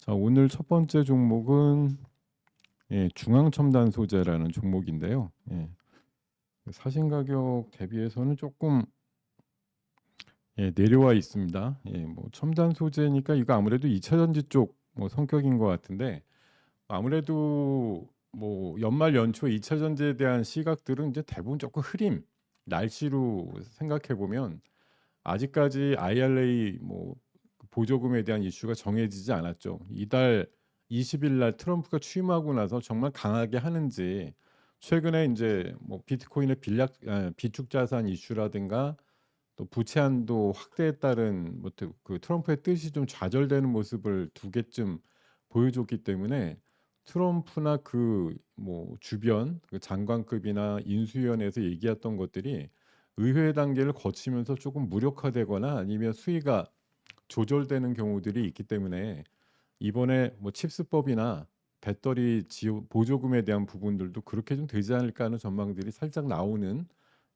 자, 오늘 첫 번째 종목은 중앙첨단 소재라는 종목인데요. 사신 가격 대비해서는 조금 내려와 있습니다. 뭐 첨단 소재니까 이거 아무래도 2차 전지 쪽 뭐 성격인 것 같은데, 아무래도 뭐 연말 연초 2차 전지에 대한 시각들은 이제 대부분 조금 흐림, 날씨로 생각해 보면 아직까지 IRA 뭐 보조금에 대한 이슈가 정해지지 않았죠. 이달 20일 날 트럼프가 취임하고 나서 정말 강하게 하는지, 최근에 이제 뭐 비트코인의 비축 자산 이슈라든가 또 부채 한도 확대에 따른 그 트럼프의 뜻이 좀 좌절되는 모습을 두 개쯤 보여줬기 때문에, 트럼프나 그 뭐 주변 그 장관급이나 인수위원회에서 얘기했던 것들이 의회 단계를 거치면서 조금 무력화되거나 아니면 수위가 조절되는 경우들이 있기 때문에, 이번에 뭐 칩스법이나 배터리 지원 보조금에 대한 부분들도 그렇게 좀 되지 않을까 하는 전망들이 살짝 나오는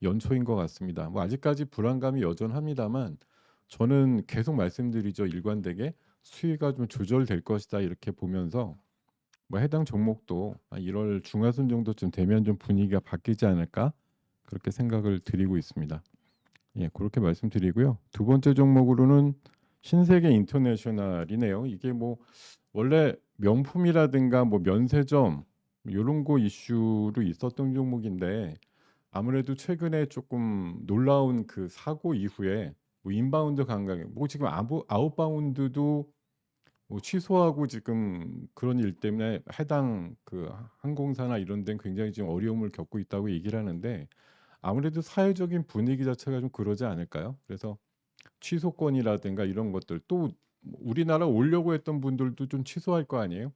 연초인 것 같습니다. 뭐 아직까지 불안감이 여전합니다만, 저는 계속 말씀드리죠. 일관되게 수위가 좀 조절될 것이다 이렇게 보면서, 뭐 해당 종목도 1월 중하순 정도쯤 되면 좀 분위기가 바뀌지 않을까 그렇게 생각을 드리고 있습니다. 그렇게 말씀드리고요. 두 번째 종목으로는 신세계 인터내셔널이네요. 이게 뭐 원래 명품이라든가 뭐 면세점 요런 거 이슈로 있었던 종목인데, 아무래도 최근에 조금 놀라운 그 사고 이후에 뭐 인바운드 관광, 뭐 지금 아웃바운드도 뭐 취소하고 지금 그런 일 때문에 해당 그 항공사나 이런 데는 굉장히 지금 어려움을 겪고 있다고 얘기를 하는데, 아무래도 사회적인 분위기 자체가 좀 그러지 않을까요? 그래서 취소권이라든가 이런 것들, 또 우리나라 오려고 했던 분들도 좀 취소할 거 아니에요?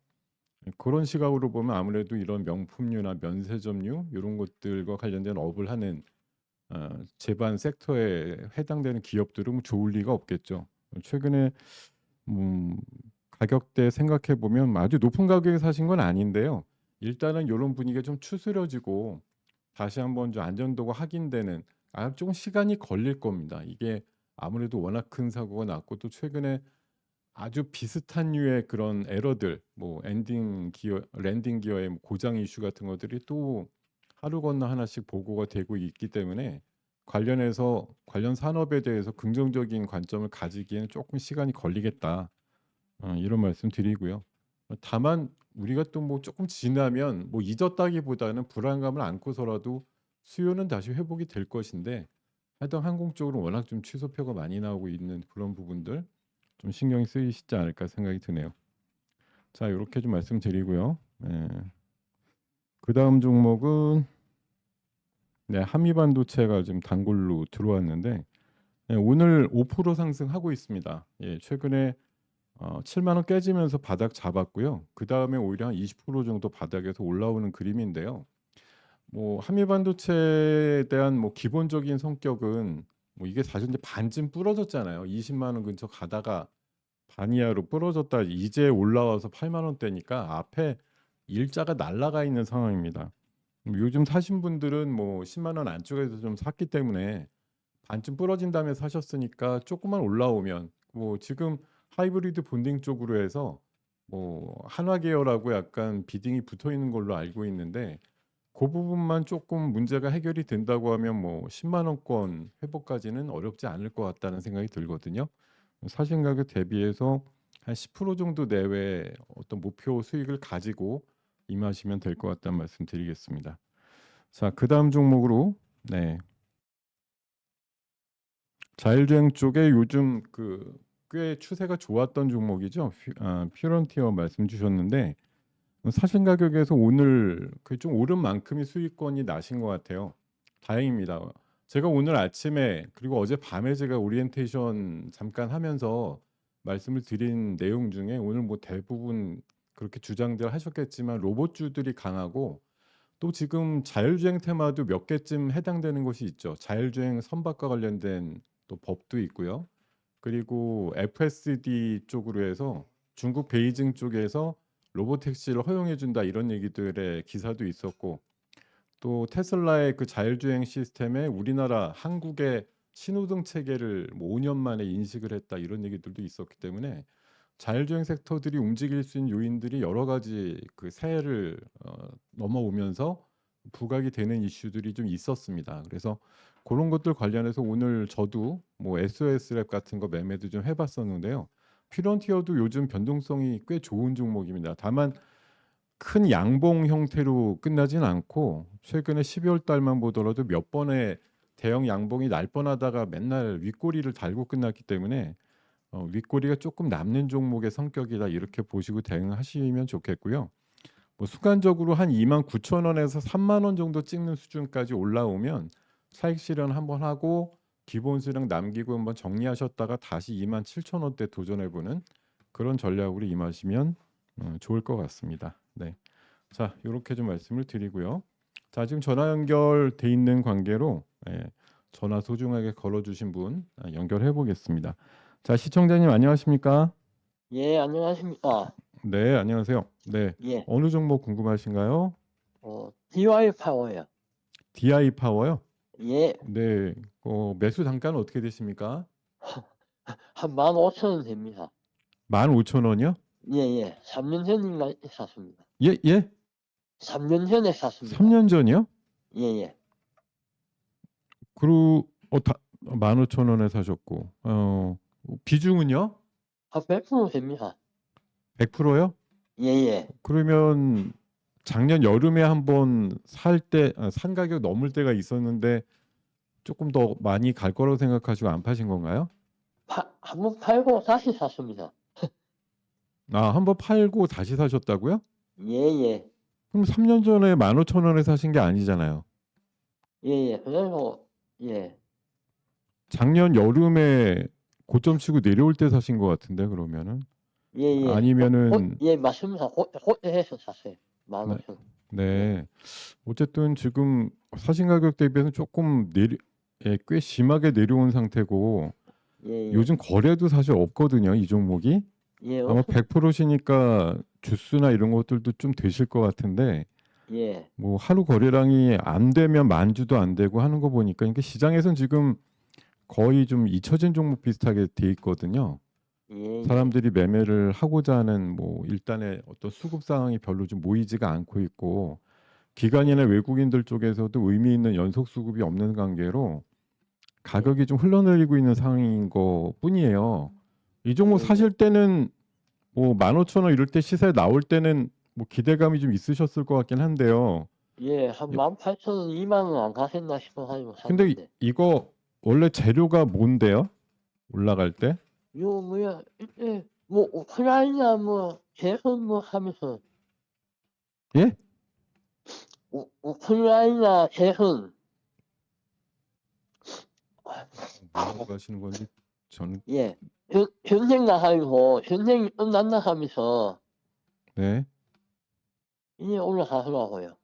그런 시각으로 보면 아무래도 이런 명품류나 면세점류 이런 것들과 관련된 업을 하는 제반 섹터에 해당되는 기업들은 뭐 좋을 리가 없겠죠. 최근에 음 가격대 생각해 보면 아주 높은 가격에 사신 건 아닌데요. 일단은 요런 분위기가 좀 추스려지고 다시 한번 좀 안전도가 확인되는, 좀 시간이 걸릴 겁니다. 이게 아무래도 워낙 큰 사고가 났고, 또 최근에 아주 비슷한 류의 그런 에러들, 뭐 랜딩 기어의 뭐 고장 이슈 같은 것들이 또 하루 건너 하나씩 보고가 되고 있기 때문에, 관련해서 관련 산업에 대해서 긍정적인 관점을 가지기에는 조금 시간이 걸리겠다. 이런 말씀 드리고요. 다만 우리가 또 뭐 조금 지나면 뭐 잊었다기보다는 불안감을 안고서라도 수요는 다시 회복이 될 것인데, 하여튼 항공 쪽으로 워낙 좀 취소표가 많이 나오고 있는 그런 부분들 좀 신경이 쓰이시지 않을까 생각이 드네요. 자, 요렇게 좀 말씀드리고요. 그다음 종목은 한미반도체가 지금 단골로 들어왔는데, 오늘 5% 상승하고 있습니다. 최근에 7만 원 깨지면서 바닥 잡았고요. 그다음에 오히려 한 20% 정도 바닥에서 올라오는 그림인데요. 뭐 한미반도체에 대한 뭐 기본적인 성격은, 뭐 이게 사실 이제 반쯤 부러졌잖아요. 20만 원 근처 가다가 반 이하로 부러졌다 이제 올라와서 8만 원대니까 앞에 일자가 날아가 있는 상황입니다. 요즘 사신 분들은 뭐 10만 원 안쪽에서 좀 샀기 때문에 반쯤 부러진 다음에 사셨으니까 조금만 올라오면, 뭐 지금 하이브리드 본딩 쪽으로 해서 뭐 한화 계열하고 약간 비딩이 붙어 있는 걸로 알고 있는데, 그 부분만 조금 문제가 해결이 된다고 하면 뭐 10만 원권 회복까지는 어렵지 않을 것 같다는 생각이 들거든요. 사신 가격 대비해서 한 10% 정도 내외의 어떤 목표 수익을 가지고 임하시면 될 것 같다는 말씀 드리겠습니다. 자, 그다음 종목으로 자율주행 쪽에 요즘 그 꽤 추세가 좋았던 종목이죠. 퓨런티어 말씀 주셨는데, 사신 가격에서 오늘 그 좀 오른 만큼의 수익권이 나신 것 같아요. 다행입니다. 제가 오늘 아침에 그리고 어젯밤에 제가 오리엔테이션 잠깐 하면서 말씀을 드린 내용 중에, 오늘 뭐 대부분 그렇게 주장들 하셨겠지만 로봇주들이 강하고, 또 지금 자율주행 테마도 몇 개쯤 해당되는 곳이 있죠. 자율주행 선박과 관련된 또 법도 있고요. 그리고 FSD 쪽으로 해서 중국 베이징 쪽에서 로보택시를 허용해 준다 이런 얘기들의 기사도 있었고, 또 테슬라의 그 자율주행 시스템에 우리나라 한국의 신호등 체계를 뭐 5년 만에 인식을 했다 이런 얘기들도 있었기 때문에, 자율주행 섹터들이 움직일 수 있는 요인들이 여러 가지 그 새해를 넘어오면서 부각이 되는 이슈들이 좀 있었습니다. 그래서 그런 것들 관련해서 오늘 저도 뭐 SOS랩 같은 거 매매도 좀 해봤었는데요. 퓨런티어도 요즘 변동성이 꽤 좋은 종목입니다. 다만 큰 양봉 형태로 끝나진 않고 최근에 12월 달만 보더라도 몇 번의 대형 양봉이 날 뻔하다가 맨날 윗꼬리를 달고 끝났기 때문에 윗꼬리가 조금 남는 종목의 성격이다 이렇게 보시고 대응하시면 좋겠고요. 뭐 순간적으로 한 29,000원에서 3만 원 정도 찍는 수준까지 올라오면 차익 실현 한번 하고 기본 수량 남기고 한번 정리하셨다가 다시 27,000원대 도전해보는 그런 전략으로 임하시면 좋을 것 같습니다. 네, 자 이렇게 좀 말씀을 드리고요. 자 지금 전화 연결돼 있는 관계로 전화 소중하게 걸어주신 분 연결해 보겠습니다. 자 시청자님 안녕하십니까? 예, 안녕하십니까. 네 안녕하세요. 네 예, 어느 종목 궁금하신가요? DY 파워요. DI 파워요? 예, 네. 매수 단가는 어떻게 되십니까? 한 15,000원 됩니다. 15,000원이요? 예, 예. 3년 전인가 샀습니다. 예, 예? 3년 전에 샀습니다. 3년 전이요? 예, 예. 그리고 15,000원에 사셨고 비중은요? 한 100% 됩니다. 100%요? 예, 예. 그러면 작년 여름에 한번 살 때 산 가격 넘을 때가 있었는데 조금 더 많이 갈 거라고 생각하시고 안 파신 건가요? 한번 팔고 다시 샀습니다. 한번 팔고 다시 사셨다고요? 예, 예. 그럼 3년 전에 15,000원에 사신 게 아니잖아요. 예, 예. 그래서, 예. 작년 여름에 고점 치고 내려올 때 사신 것 같은데 그러면은 예, 예. 아니면은 예, 맞습니다. 호재해서 샀어요. 15,000원. 네. 어쨌든 지금 사신 가격 대비해서 조금 꽤 심하게 내려온 상태고 예, 예. 요즘 거래도 사실 없거든요, 이 종목이. 예, 아마 100%시니까 주스나 이런 것들도 좀 되실 것 같은데 예. 뭐 하루 거래량이 안 되면 만주도 안 되고 하는 거 보니까 그러니까 시장에선 지금 거의 좀 잊혀진 종목 비슷하게 돼 있거든요. 예, 예. 사람들이 매매를 하고자 하는 뭐 일단의 어떤 수급 상황이 별로 좀 모이지가 않고 있고 기관이나 외국인들 쪽에서도 의미 있는 연속 수급이 없는 관계로 가격이 좀 흘러내리고 있는 상황인 것 뿐이에요. 이 종목 사실 때는 뭐 15,000원 이럴 때 시세 나올 때는 뭐 기대감이 좀 있으셨을 것 같긴 한데요. 예, 한 18,000원, 2만 원 안 가셨나 싶어가지고 근데 샀는데. 이거 원래 재료가 뭔데요? 올라갈 때? 요 뭐야, 뭐 우크라이나 뭐 개선 뭐 하면서 예? 우크라이나 개선. 뭐라고 하시는 건지 저는 예, 전쟁 나가지고 전쟁이 끝난다 하면서 네. 이제 올라가더라고요.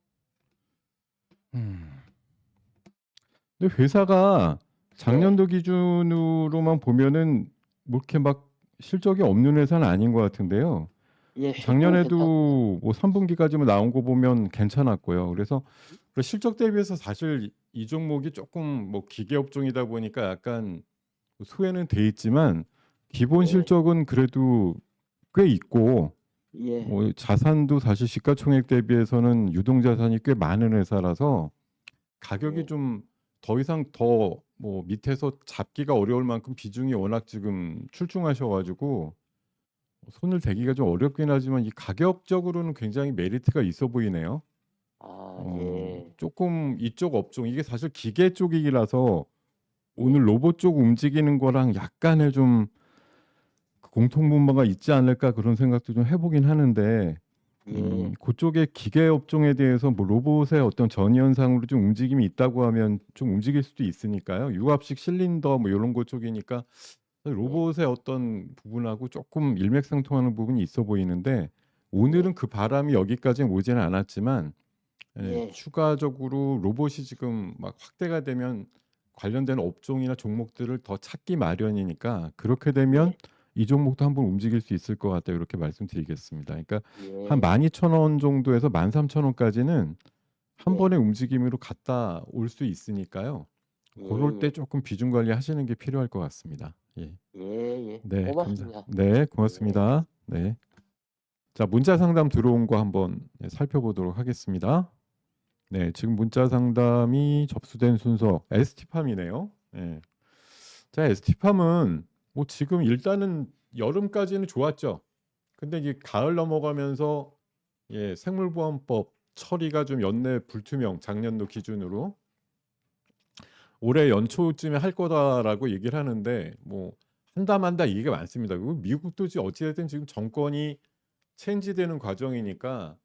근데 회사가 작년도 기준으로만 보면은 뭐 이렇게 막 실적이 없는 회사는 아닌 것 같은데요. 예, 작년에도 뭐 3분기까지만 나온 거 보면 괜찮았고요. 그래서 그 실적 대비해서 사실 이 종목이 조금 뭐 기계 업종이다 보니까 약간 소외는 돼 있지만 기본 실적은 그래도 꽤 있고 예, 뭐 자산도 사실 시가총액 대비해서는 유동자산이 꽤 많은 회사라서 가격이 좀 더 이상 더 뭐 밑에서 잡기가 어려울 만큼 비중이 워낙 지금 출중하셔가지고 손을 대기가 좀 어렵긴 하지만 이 가격적으로는 굉장히 메리트가 있어 보이네요. 예, 조금 이쪽 업종 이게 사실 기계 쪽이라서 예. 오늘 로봇 쪽 움직이는 거랑 약간의 좀 공통 분모가 있지 않을까 그런 생각도 좀 해보긴 하는데 그쪽의 기계 업종에 대해서 뭐 로봇의 어떤 전이 현상으로 좀 움직임이 있다고 하면 좀 움직일 수도 있으니까요. 유압식 실린더 뭐 이런 거 쪽이니까 로봇의 어떤 부분하고 조금 일맥상통하는 부분이 있어 보이는데 오늘은 그 바람이 여기까지는 오지는 않았지만 추가적으로 로봇이 지금 막 확대가 되면 관련된 업종이나 종목들을 더 찾기 마련이니까 그렇게 되면 이 종목도 한번 움직일 수 있을 것 같다 이렇게 말씀드리겠습니다. 그러니까 한 12,000원 정도에서 13,000원까지는 한 번의 움직임으로 갔다 올 수 있으니까요. 그럴 때 조금 비중 관리하시는 게 필요할 것 같습니다. 예. 예예. 네, 고맙습니다. 네, 예. 고맙습니다. 네. 자, 문자 상담 들어온 거 한번 살펴보도록 하겠습니다. 네, 지금 문자 상담이 접수된 순서 ST팜이네요. 예. 자, ST팜은 뭐 지금 일단은 여름까지는 좋았죠. 근데 이제 가을 넘어가면서 생물보험법 처리가 좀 연내 불투명, 작년도 기준으로 올해 연초쯤에 할 거다라고 얘기를 하는데 뭐 한다 만다 얘기가 많습니다. 그리고 미국도 지금 어찌 됐든 지금 정권이 체인지되는 과정이니까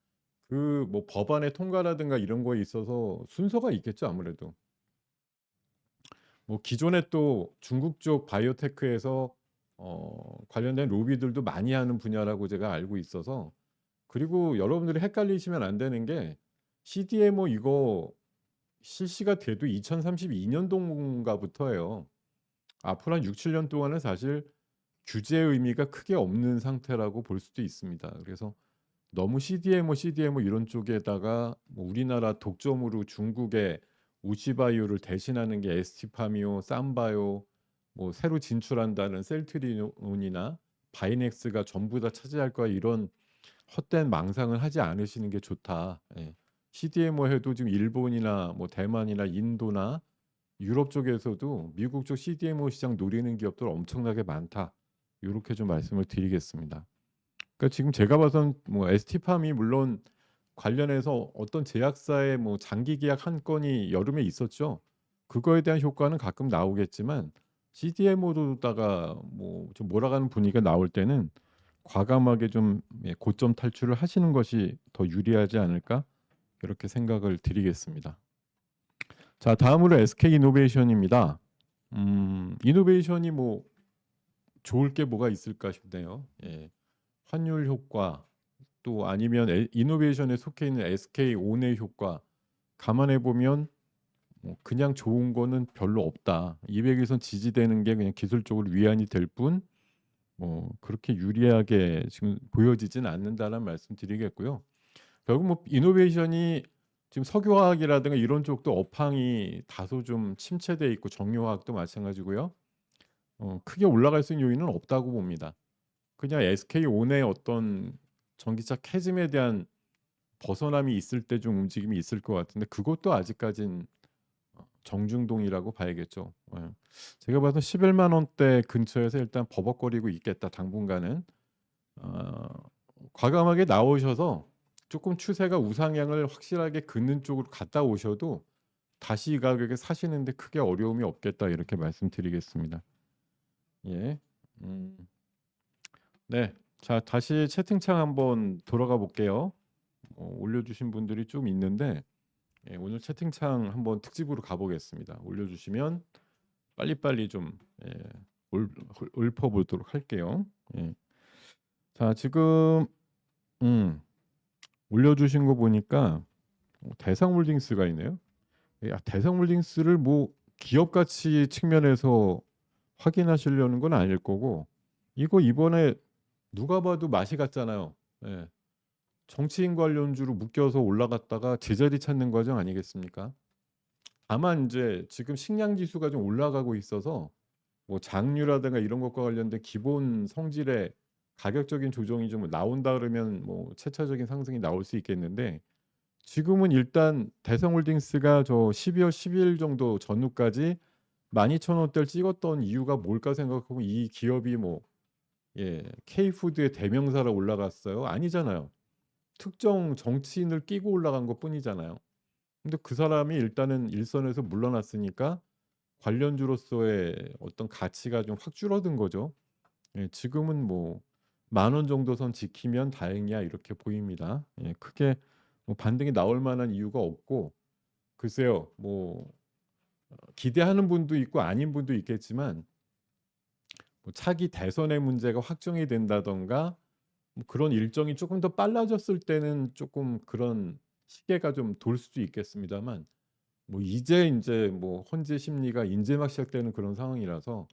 그 뭐 법안의 통과라든가 이런 거에 있어서 순서가 있겠죠, 아무래도. 뭐 기존에 또 중국 쪽 바이오테크에서 관련된 로비들도 많이 하는 분야라고 제가 알고 있어서. 그리고 여러분들이 헷갈리시면 안 되는 게 CDMO 이거 실시가 돼도 2032 년도인가부터예요. 앞으로 한 6-7년 동안은 사실 규제의 의미가 크게 없는 상태라고 볼 수도 있습니다. 그래서 너무 CDMO 이런 쪽에다가 뭐 우리나라 독점으로 중국의 우시바이오를 대신하는 게 ST팜이요, 쌈바요, 뭐 새로 진출한다는 셀트리온이나 바이넥스가 전부 다 차지할 거야 이런 헛된 망상을 하지 않으시는 게 좋다. 예. CDMO 해도 지금 일본이나 뭐 대만이나 인도나 유럽 쪽에서도 미국 쪽 CDMO 시장 노리는 기업들 엄청나게 많다. 요렇게 좀 말씀을 드리겠습니다. 그러니까 지금 제가 봐선 뭐 ST팜이 물론 관련해서 어떤 제약사의 뭐 장기 계약 한 건이 여름에 있었죠. 그거에 대한 효과는 가끔 나오겠지만 CDMO로다가 뭐 좀 몰아가는 분위기가 나올 때는 과감하게 좀 고점 탈출을 하시는 것이 더 유리하지 않을까 이렇게 생각을 드리겠습니다. 자, 다음으로 SK 이노베이션입니다. 이노베이션이 뭐 좋을 게 뭐가 있을까 싶네요. 예. 환율 효과 또 아니면 이노베이션에 속해 있는 SK 온의 효과 감안해 보면 뭐 그냥 좋은 거는 별로 없다. 200에선 지지되는 게 그냥 기술적으로 위안이 될 뿐 뭐 그렇게 유리하게 지금 보여지진 않는다는 말씀 드리겠고요. 결국 뭐 이노베이션이 지금 석유화학이라든가 이런 쪽도 업황이 다소 좀 침체돼 있고 정유화학도 마찬가지고요. 크게 올라갈 수 있는 요인은 없다고 봅니다. 그냥 SK온의 어떤 전기차 캐즘에 대한 벗어남이 있을 때 좀 움직임이 있을 것 같은데 그것도 아직까진 정중동이라고 봐야겠죠. 예. 제가 봐서 11만 원대 근처에서 일단 버벅거리고 있겠다 당분간은. 어, 과감하게 나오셔서 조금 추세가 우상향을 확실하게 긋는 쪽으로 갔다 오셔도 다시 이 가격에 사시는데 크게 어려움이 없겠다 이렇게 말씀드리겠습니다. 예. 음. 네. 자, 다시 채팅창 한번 돌아가 볼게요. 올려주신 분들이 좀 있는데 오늘 채팅창 한번 특집으로 가보겠습니다. 올려주시면 빨리빨리 좀 읊어보도록 할게요. 예. 자, 지금 올려주신 거 보니까 대상홀딩스가 있네요. 대상홀딩스를 뭐 기업 가치 측면에서 확인하시려는 건 아닐 거고 이거 이번에 누가 봐도 맛이 갔잖아요. 예. 정치인 관련주로 묶여서 올라갔다가 제자리 찾는 과정 아니겠습니까? 다만 이제 지금 식량 지수가 좀 올라가고 있어서 뭐 장류라든가 이런 것과 관련된 기본 성질의 가격적인 조정이 좀 나온다 그러면 뭐 차차적인 상승이 나올 수 있겠는데 지금은 일단 대성홀딩스가 저 12월 10일 정도 전후까지 12,000원대를 찍었던 이유가 뭘까 생각하고 이 기업이 뭐 K푸드의 대명사로 올라갔어요? 아니잖아요. 특정 정치인을 끼고 올라간 것뿐이잖아요. 근데 그 사람이 일단은 일선에서 물러났으니까 관련주로서의 어떤 가치가 좀 확 줄어든 거죠. 지금은 뭐 10,000원 정도 선 지키면 다행이야 이렇게 보입니다. 크게 뭐 반등이 나올 만한 이유가 없고 글쎄요. 뭐 기대하는 분도 있고 아닌 분도 있겠지만 뭐 차기 대선의 문제가 확정이 된다든가 뭐 그런 일정이 조금 더 빨라졌을 때는 조금 그런 시계가 좀 돌 수도 있겠습니다만 뭐 이제 인제 뭐 헌재 심리가 인제 막 시작되는 그런 상황이라서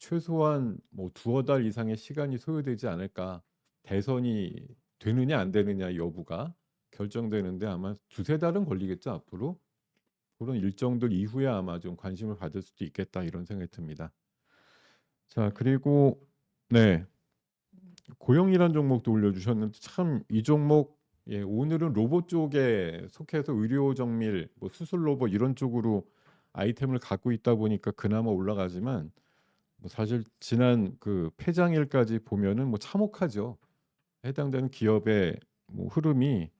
최소한 뭐 두어 달 이상의 시간이 소요되지 않을까. 대선이 되느냐 안 되느냐 여부가 결정되는데 아마 두세 달은 걸리겠죠 앞으로. 그런 일정들 이후에 아마 좀 관심을 받을 수도 있겠다 이런 생각이 듭니다. 자, 그리고 네. 고용이란 종목도 올려주셨는데 참 이 종목 오늘은 로봇 쪽에 속해서 의료 정밀, 뭐 수술 로봇 이런 쪽으로 아이템을 갖고 있다 보니까 그나마 올라가지만 뭐 사실 지난 그 폐장일까지 보면은 뭐 참혹하죠. 해당되는 기업의 뭐 흐름이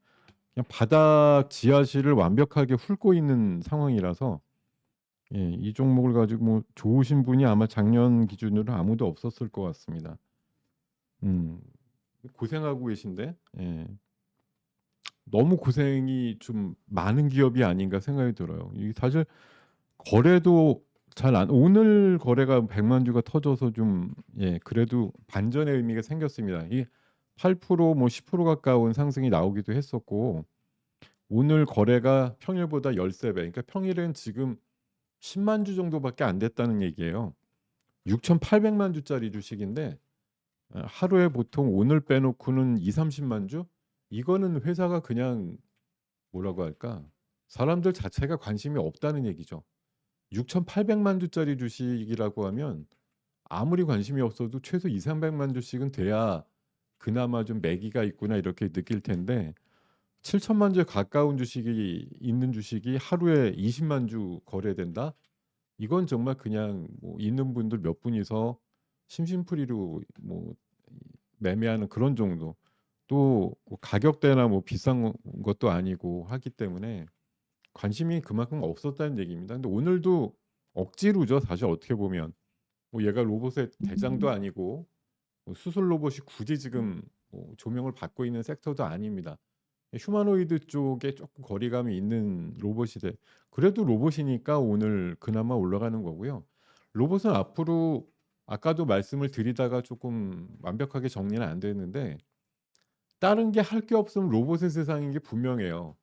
그냥 바닥 지하실을 완벽하게 훑고 있는 상황이라서 이 종목을 가지고 뭐 좋으신 분이 아마 작년 기준으로 아무도 없었을 것 같습니다. 음, 고생하고 계신데 너무 고생이 좀 많은 기업이 아닌가 생각이 들어요. 이 사실 거래도 잘 안 오늘 거래가 100만 주가 터져서 좀 그래도 반전의 의미가 생겼습니다. 이 8%뭐 10% 가까운 상승이 나오기도 했었고 오늘 거래가 평일보다 13배. 그러니까 평일엔 지금 10만 주 정도밖에 안 됐다는 얘기예요. 6,800만 주짜리 주식인데 하루에 보통 오늘 빼놓고는 2, 30만 주? 이거는 회사가 그냥 뭐라고 할까? 사람들 자체가 관심이 없다는 얘기죠. 6,800만 주짜리 주식이라고 하면 아무리 관심이 없어도 최소 2, 300만 주씩은 돼야 그나마 좀 매기가 있구나 이렇게 느낄 텐데 7천만 주에 가까운 주식이 있는 주식이 하루에 20만 주 거래된다? 이건 정말 그냥 뭐 있는 분들 몇 분이서 심심풀이로 뭐 매매하는 그런 정도. 또뭐 가격대나 뭐 비싼 것도 아니고 하기 때문에 관심이 그만큼 없었다는 얘기입니다. 근데 오늘도 억지로죠. 사실 어떻게 보면 뭐 얘가 로봇의 대장도 아니고 뭐 수술 로봇이 굳이 지금 뭐 조명을 받고 있는 섹터도 아닙니다. 휴머노이드 쪽에 조금 거리감이 있는 로봇이래. 그래도 로봇이니까 오늘 그나마 올라가는 거고요. 로봇은 앞으로 아까도 말씀을 드리다가 조금 완벽하게 정리는 안 됐는데 다른 게 할 게 없으면 로봇의 세상인 게 분명해요.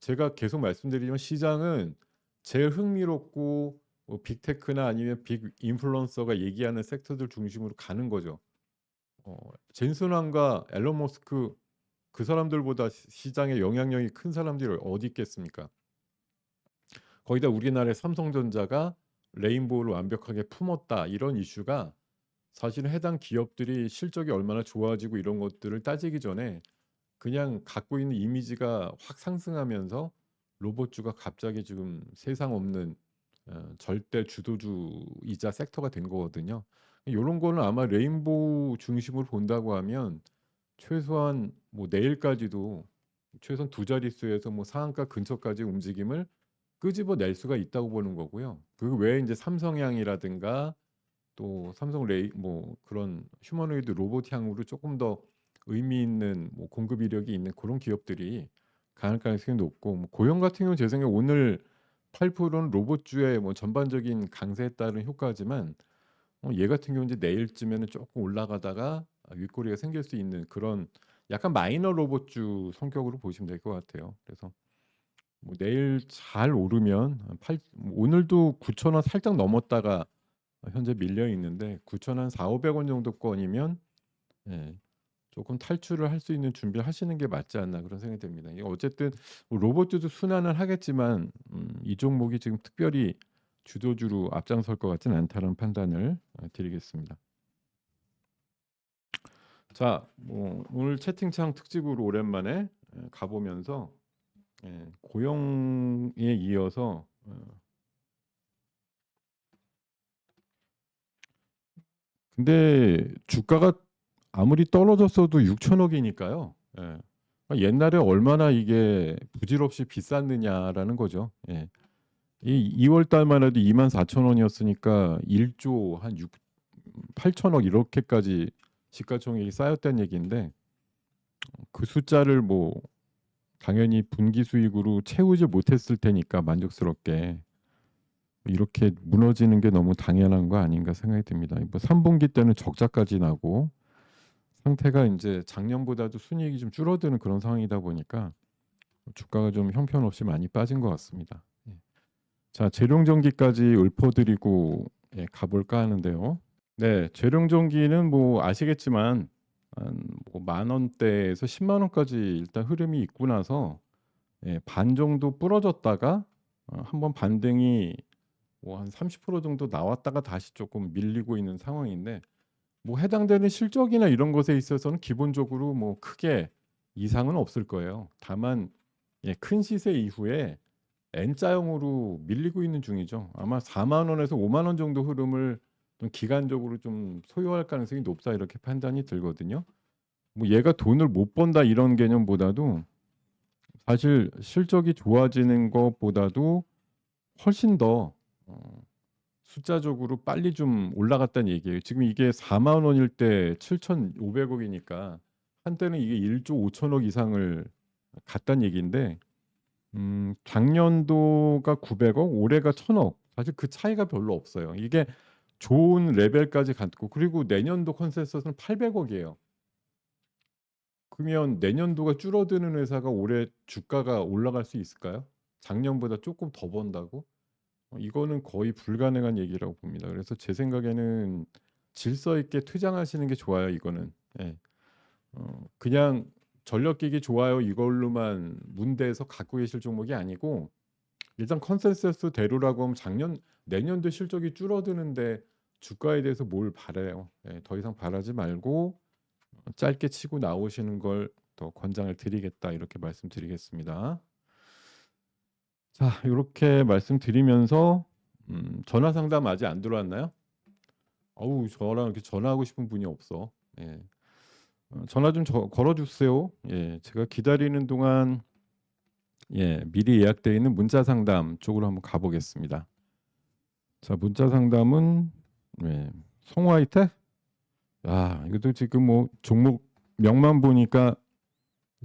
제가 계속 말씀드리지만 시장은 제일 흥미롭고 뭐 빅테크나 아니면 빅 인플루언서가 얘기하는 섹터들 중심으로 가는 거죠. 젠슨 황과 앨런 머스크 그 사람들보다 시장에 영향력이 큰 사람들이 어디 있겠습니까? 거기다 우리나라의 삼성전자가 레인보우를 완벽하게 품었다 이런 이슈가 사실은 해당 기업들이 실적이 얼마나 좋아지고 이런 것들을 따지기 전에 그냥 갖고 있는 이미지가 확 상승하면서 로봇주가 갑자기 지금 세상 없는 절대 주도주이자 섹터가 된 거거든요. 이런 거는 아마 레인보우 중심으로 본다고 하면 최소한 뭐 내일까지도 최소한 두 자릿수에서 뭐 상한가 근처까지 움직임을 끄집어낼 수가 있다고 보는 거고요. 그 외에 이제 삼성향이라든가 또 삼성 레이 뭐 그런 휴머노이드 로봇 향으로 조금 더 의미 있는 뭐 공급 이력이 있는 그런 기업들이 강할 가능성이 높고 뭐 고용 같은 경우는 제 생각에 오늘 8%는 로봇주의 뭐 전반적인 강세에 따른 효과지만 얘 같은 경우 이제 내일쯤에는 조금 올라가다가 윗꼬리가 생길 수 있는 그런 약간 마이너 로봇주 성격으로 보시면 될 것 같아요. 그래서 뭐 내일 잘 오르면 오늘도 9,000원 살짝 넘었다가 현재 밀려 있는데 9,000원 4,500원 정도권이면 예, 조금 탈출을 할 수 있는 준비를 하시는 게 맞지 않나 그런 생각이 듭니다. 이게 어쨌든 뭐 로봇주도 순환을 하겠지만 이 종목이 지금 특별히 주도주로 앞장설 것 같지는 않다는 판단을 드리겠습니다. 자, 뭐 오늘 채팅창 특집으로 오랜만에 가보면서 고용에 이어서 근데 주가가 아무리 떨어졌어도 6천억이니까요. 옛날에 얼마나 이게 부질없이 비쌌느냐라는 거죠. 이 2월 달만 해도 24,000원이었으니까 1조 한 8천억 이렇게까지 시가총액이 쌓였다는 얘기인데 그 숫자를 뭐 당연히 분기 수익으로 채우지 못했을 테니까 만족스럽게 이렇게 무너지는 게 너무 당연한 거 아닌가 생각이 듭니다. 뭐 3분기 때는 적자까지 나고 상태가 이제 작년보다도 순이익이 좀 줄어드는 그런 상황이다 보니까 주가가 좀 형편없이 많이 빠진 것 같습니다. 자, 재룡전기까지 읊어드리고 가볼까 하는데요. 네, 재룡전기는 뭐 아시겠지만 한 뭐 10,000원대에서 10만 원까지 일단 흐름이 있고 나서 반 정도 부러졌다가 한번 반등이 뭐 한 30% 정도 나왔다가 다시 조금 밀리고 있는 상황인데 뭐 해당되는 실적이나 이런 것에 있어서는 기본적으로 뭐 크게 이상은 없을 거예요. 다만 예 큰 시세 이후에 N자형으로 밀리고 있는 중이죠. 아마 4만 원에서 5만 원 정도 흐름을 좀 기간적으로 좀 소요할 가능성이 높다 이렇게 판단이 들거든요. 뭐 얘가 돈을 못 번다 이런 개념보다도 사실 실적이 좋아지는 것보다도 훨씬 더 숫자적으로 빨리 좀 올라갔다는 얘기예요. 지금 이게 4만 원일 때 7,500 억이니까 한때는 이게 1조 5천억 이상을 갔다는 얘기인데 작년도가 900억, 올해가 1,000억. 사실 그 차이가 별로 없어요. 이게 좋은 레벨까지 갔고 그리고 내년도 컨센서스는 800억이에요. 그러면 내년도가 줄어드는 회사가 올해 주가가 올라갈 수 있을까요? 작년보다 조금 더 번다고? 이거는 거의 불가능한 얘기라고 봅니다. 그래서 제 생각에는 질서 있게 투자하시는 게 좋아요, 이거는. 예. 그냥 전력기기 좋아요 이걸로만 문대에서 갖고 계실 종목이 아니고 일단 컨센서스대로라고 하면 내년도 실적이 줄어드는데 주가에 대해서 뭘 바라요. 예, 더 이상 바라지 말고 짧게 치고 나오시는 걸 더 권장을 드리겠다 이렇게 말씀드리겠습니다. 자, 요렇게 말씀드리면서 전화 상담 아직 안 들어왔나요? 어우, 저랑 이렇게 전화하고 싶은 분이 없어. 예. 전화 좀 걸어 주세요. 예. 제가 기다리는 동안 예, 미리 예약되어 있는 문자 상담 쪽으로 한번 가 보겠습니다. 자, 문자 상담은 예, 송화이텍? 아, 이것도 지금 뭐 종목 명만 보니까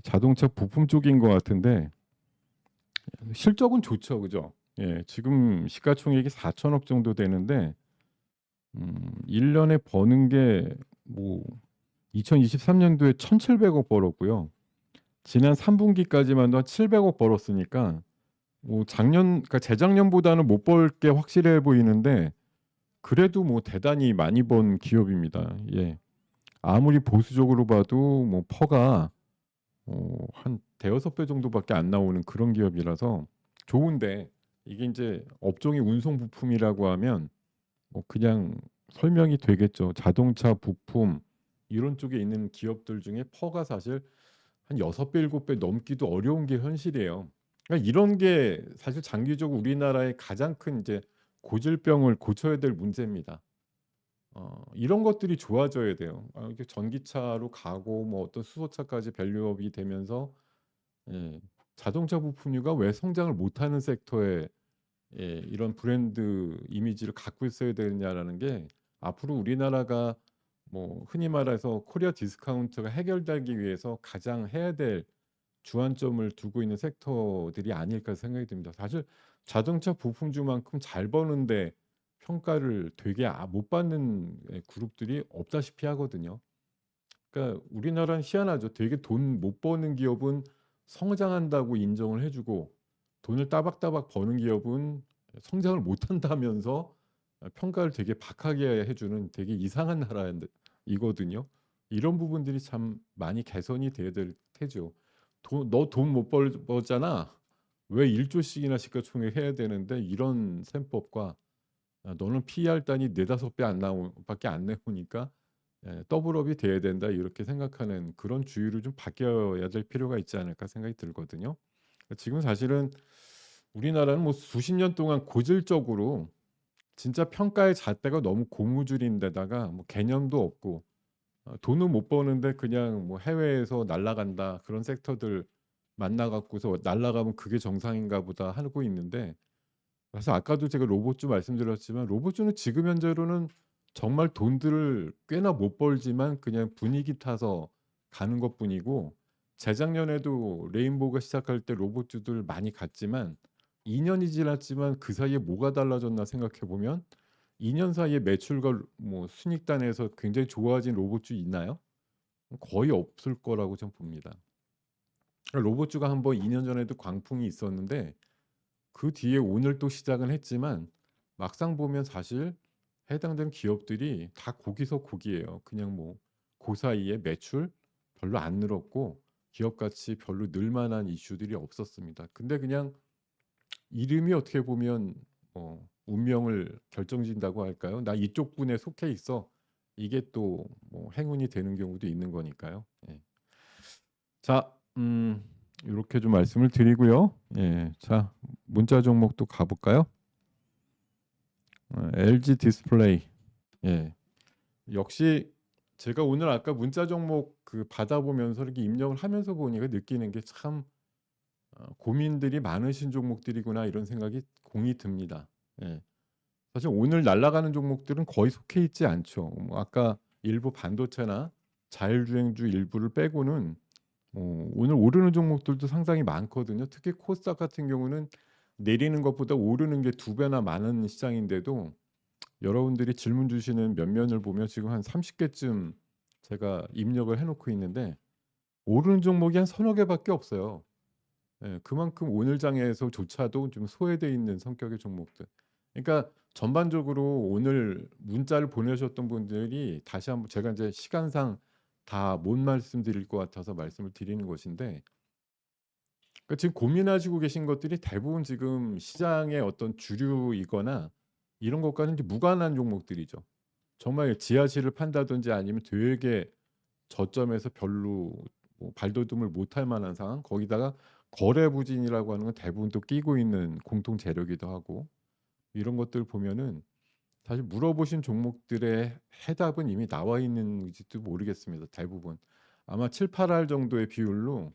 자동차 부품 쪽인 것 같은데 실적은 좋죠, 그죠? 예, 지금 시가총액이 4천억 정도 되는데 1년에 버는 게 뭐 2023년도에 1,700억 벌었고요. 지난 3분기까지만도 한 700억 벌었으니까 뭐 그러니까 재작년보다는 못 벌 게 확실해 보이는데 그래도 뭐 대단히 많이 번 기업입니다. 예. 아무리 보수적으로 봐도 뭐 퍼가 한 대여섯 배 정도밖에 안 나오는 그런 기업이라서 좋은데 이게 이제 업종이 운송 부품이라고 하면 뭐 그냥 설명이 되겠죠. 자동차 부품 이런 쪽에 있는 기업들 중에 퍼가 사실 한 6배, 7배 넘기도 어려운 게 현실이에요. 그러니까 이런 게 사실 장기적으로 우리나라의 가장 큰 이제 고질병을 고쳐야 될 문제입니다. 이런 것들이 좋아져야 돼요. 이렇게 전기차로 가고 뭐 어떤 수소차까지 밸류업이 되면서 예, 자동차 부품류가 왜 성장을 못하는 섹터에 예, 이런 브랜드 이미지를 갖고 있어야 되느냐라는 게 앞으로 우리나라가 뭐 흔히 말해서 코리아 디스카운트가 해결되기 위해서 가장 해야 될 주안점을 두고 있는 섹터들이 아닐까 생각이 듭니다. 사실 자동차 부품주만큼 잘 버는데 평가를 되게 못 받는 그룹들이 없다시피 하거든요. 그러니까 우리나라는 희한하죠. 되게 돈 못 버는 기업은 성장한다고 인정을 해주고 돈을 따박따박 버는 기업은 성장을 못한다면서 평가를 되게 박하게 해주는 되게 이상한 나라이거든요. 이런 부분들이 참 많이 개선이 돼야 될 테죠. 너 돈 못 벌잖아. 왜 1조씩이나 시가총액 해야 되는데 이런 셈법과 너는 PER 단위 4-5배 밖에 안 나오니까 예, 더블업이 돼야 된다 이렇게 생각하는 그런 주의를 좀 바뀌어야 될 필요가 있지 않을까 생각이 들거든요. 지금 사실은 우리나라는 뭐 수십 년 동안 고질적으로 진짜 평가의 잣대가 너무 고무줄인데다가 뭐 개념도 없고 돈은 못 버는데 그냥 뭐 해외에서 날아간다 그런 섹터들 만나 갖고서 날아가면 그게 정상인가 보다 하고 있는데 그래서 아까도 제가 로봇주 말씀드렸지만 로봇주는 지금 현재로는 정말 돈들을 꽤나 못 벌지만 그냥 분위기 타서 가는 것뿐이고 재작년에도 레인보우가 시작할 때 로봇주들 많이 갔지만 2년이 지났지만 그 사이에 뭐가 달라졌나 생각해 보면 2년 사이에 매출과 뭐 순익단에서 굉장히 좋아진 로봇주 있나요? 거의 없을 거라고 좀 봅니다. 로봇주가 한번 2년 전에도 광풍이 있었는데 그 뒤에 오늘 또 시작은 했지만 막상 보면 사실 해당되는 기업들이 다 거기서 거기예요. 그냥 뭐 그 사이에 매출 별로 안 늘었고 기업 가치 별로 늘 만한 이슈들이 없었습니다. 근데 그냥 이름이 어떻게 보면 운명을 결정진다고 할까요? 나 이쪽 분에 속해 있어. 이게 또 뭐 행운이 되는 경우도 있는 거니까요. 예. 자, 요렇게 좀 말씀을 드리고요. 예. 자, 문자 종목도 가볼까요? LG 디스플레이. 예. 역시 제가 오늘 아까 문자 종목 그 받아보면서 이렇게 입력을 하면서 보니까 느끼는 게 참 고민들이 많으신 종목들이구나 이런 생각이 공이 듭니다. 예. 사실 오늘 날아가는 종목들은 거의 속해 있지 않죠. 뭐 아까 일부 반도체나 자율주행주 일부를 빼고는 오늘 오르는 종목들도 상당히 많거든요. 특히 코스닥 같은 경우는 내리는 것보다 오르는 게 2배나 많은 시장인데도 여러분들이 질문 주시는 면면을 보면 지금 한 30개쯤 제가 입력을 해 놓고 있는데 오르는 종목이 한 서너 개밖에 없어요. 예, 그만큼 오늘 장에서조차도 좀 소외되어 있는 성격의 종목들. 그러니까 전반적으로 오늘 문자를 보내셨던 분들이 다시 한번 제가 이제 시간상 다 못 말씀드릴 것 같아서 말씀을 드리는 것인데 그러니까 지금 고민하시고 계신 것들이 대부분 지금 시장의 어떤 주류이거나 이런 것과는 이제 무관한 종목들이죠. 정말 지하실을 판다든지 아니면 되게 저점에서 별로 뭐 발돋움을 못할 만한 상황 거기다가 거래 부진이라고 하는 건 대부분 또 끼고 있는 공통 재료기도 하고 이런 것들 보면은 사실 물어보신 종목들의 해답은 이미 나와 있는지도 모르겠습니다. 대부분 아마 7, 8할 정도의 비율로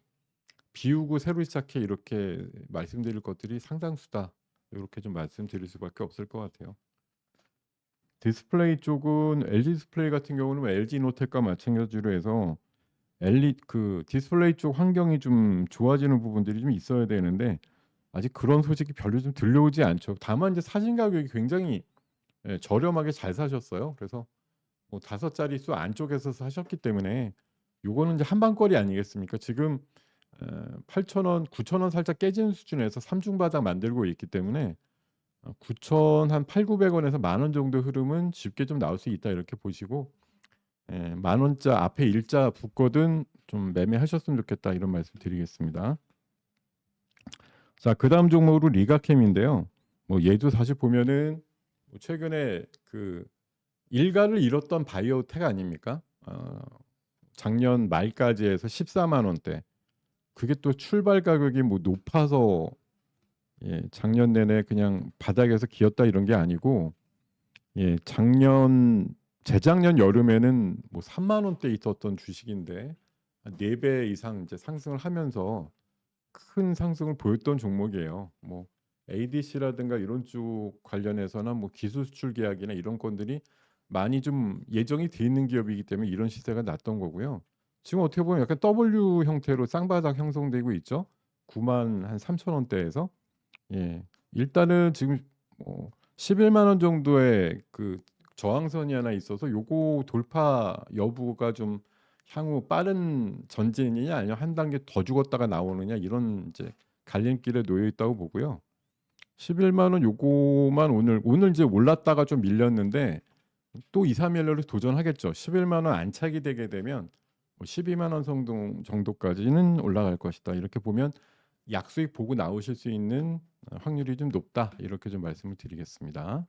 비우고 새로 시작해 이렇게 말씀드릴 것들이 상당수다. 이렇게 좀 말씀드릴 수밖에 없을 것 같아요. 디스플레이 쪽은 LG 디스플레이 같은 경우는 LG 노텍과 마찬가지로 해서 그 디스플레이 쪽 환경이 좀 좋아지는 부분들이 좀 있어야 되는데 아직 그런 소식이 별로 좀 들려오지 않죠. 다만 이제 사신 가격이 굉장히 저렴하게 잘 사셨어요. 그래서 뭐 5자릿수 안쪽에서 사셨기 때문에 요거는 이제 한방거리 아니겠습니까? 지금 8,000원, 9,000원 살짝 깨지는 수준에서 삼중바닥 만들고 있기 때문에 9,000 한 8,900원에서 10,000원 정도 흐름은 쉽게 좀 나올 수 있다 이렇게 보시고 10,000원자 앞에 일자 붙거든 좀 매매하셨으면 좋겠다 이런 말씀 드리겠습니다. 자, 그다음 종목으로 리가캠인데요. 뭐 얘도 사실 보면은 최근에 그 일가를 잃었던 바이오텍 아닙니까? 작년 말까지 해서 14만 원대. 그게 또 출발 가격이 뭐 높아서 작년 내내 그냥 바닥에서 기었다 이런 게 아니고 재작년 여름에는 뭐 3만 원대 있었던 주식인데 한 4배 이상 이제 상승을 하면서 큰 상승을 보였던 종목이에요. 뭐 ADC라든가 이런 쪽 관련해서는 뭐 기술 수출 계약이나 이런 건들이 많이 좀 예정이 돼 있는 기업이기 때문에 이런 시세가 났던 거고요. 지금 어떻게 보면 약간 W 형태로 쌍바닥 형성되고 있죠. 9만 한 3천 원대에서 일단은 지금 11만 원 정도의 그 저항선이 하나 있어서 요거 돌파 여부가 좀 향후 빠른 전진이냐 아니면 한 단계 더 죽었다가 나오느냐 이런 이제 갈림길에 놓여 있다고 보고요. 11만 원 요거만 오늘 이제 올랐다가 좀 밀렸는데 또 2, 3일내로 도전하겠죠. 11만 원 안착이 되게 되면 12만 원 정도까지는 올라갈 것이다. 이렇게 보면 약수익 보고 나오실 수 있는 확률이 좀 높다. 이렇게 좀 말씀을 드리겠습니다.